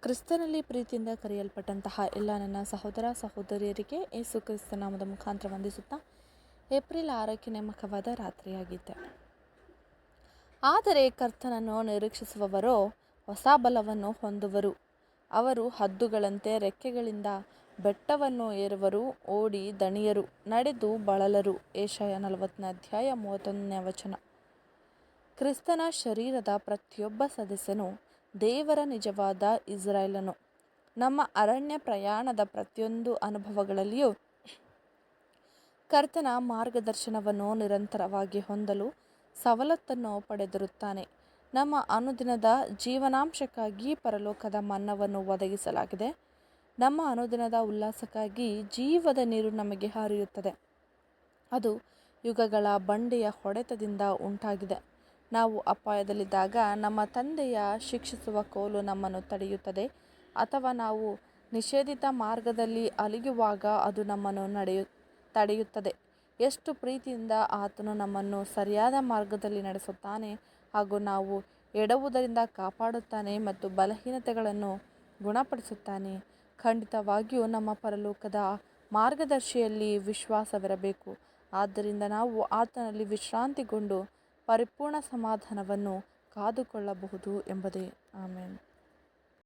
ಕ್ರಿಸ್ತನಲ್ಲಿ ಪ್ರೀತಿಯಿಂದ ಕರೆಯಲ್ಪಟ್ಟಂತಹ ಎಲ್ಲ ನನ್ನ ಸಹೋದರ ಸಹೋದರಿಯರಿಗೆ ಯೇಸು ಕ್ರಿಸ್ತ ನಾಮದ ಮುಖಾಂತರ ವಂದಿಸುತ್ತಾ ಏಪ್ರಿಲ್ 6ಕ್ಕೆ ನೇಮಕವಾದ ರಾತ್ರಿಯಾಗಿದೆ. ಆದರೆ ಕರ್ತನನ್ನು ನಿರೀಕ್ಷಿಸುವವರೋ ಹೊಸ ಬಲವನ್ನು ಹೊಂದುವರು. ಅವರು ಹದ್ದುಗಳಂತೆ ರೆಕ್ಕೆಗಳಿಂದ ಬೆಟ್ಟವನ್ನು ಏರುವರು, ಓಡಿ ದಣಿಯರು, ನಡೆದು ಬಳಲರು. ಯೆಶಾಯ 40:31. ಕ್ರಿಸ್ತನ ಶರೀರದ ಪ್ರತಿಯೊಬ್ಬ ಸದಸ್ಯನು ದೇವರ ನಿಜವಾದ ಇಸ್ರಾಯೇಲನು. ನಮ್ಮ ಅರಣ್ಯ ಪ್ರಯಾಣದ ಪ್ರತಿಯೊಂದು ಅನುಭವಗಳಲ್ಲಿಯೂ ಕರ್ತನ ಮಾರ್ಗದರ್ಶನವನ್ನು ನಿರಂತರವಾಗಿ ಹೊಂದಲು ಸವಲತ್ತನ್ನು ಪಡೆದಿರುತ್ತಾನೆ. ನಮ್ಮ ಅನುದಿನದ ಜೀವನಾಂಶಕ್ಕಾಗಿ ಪರಲೋಕದ ಮನ್ನವನ್ನು ಒದಗಿಸಲಾಗಿದೆ. ನಮ್ಮ ಅನುದಿನದ ಉಲ್ಲಾಸಕ್ಕಾಗಿ ಜೀವದ ನೀರು ನಮಗೆ ಹರಿಯುತ್ತದೆ. ಅದು ಯುಗಗಳ ಬಂಡೆಯ ಹೊಡೆತದಿಂದ ಉಂಟಾಗಿದೆ. ನಾವು ಅಪಾಯದಲ್ಲಿದ್ದಾಗ ನಮ್ಮ ತಂದೆಯ ಶಿಕ್ಷಿಸುವ ಕೋಲು ನಮ್ಮನ್ನು ತಡೆಯುತ್ತದೆ, ಅಥವಾ ನಾವು ನಿಷೇಧಿತ ಮಾರ್ಗದಲ್ಲಿ ಅಲಿಯುವಾಗ ಅದು ನಮ್ಮನ್ನು ತಡೆಯುತ್ತದೆ. ಎಷ್ಟು ಪ್ರೀತಿಯಿಂದ ಆತನು ನಮ್ಮನ್ನು ಸರಿಯಾದ ಮಾರ್ಗದಲ್ಲಿ ನಡೆಸುತ್ತಾನೆ ಹಾಗೂ ನಾವು ಎಡವುವುದರಿಂದ ಕಾಪಾಡುತ್ತಾನೆ ಮತ್ತು ಬಲಹೀನತೆಗಳನ್ನು ಗುಣಪಡಿಸುತ್ತಾನೆ. ಖಂಡಿತವಾಗಿಯೂ ನಮ್ಮ ಪರಲೋಕದ ಮಾರ್ಗದರ್ಶಿಯಲ್ಲಿ ವಿಶ್ವಾಸವಿರಬೇಕು. ಆದ್ದರಿಂದ ನಾವು ಆತನಲ್ಲಿ ವಿಶ್ರಾಂತಿಗೊಂಡು ಪರಿಪೂರ್ಣ ಸಮಾಧಾನವನ್ನು ಕಾದುಕೊಳ್ಳಬಹುದು ಎಂಬುದೇ. ಆಮೆನ್.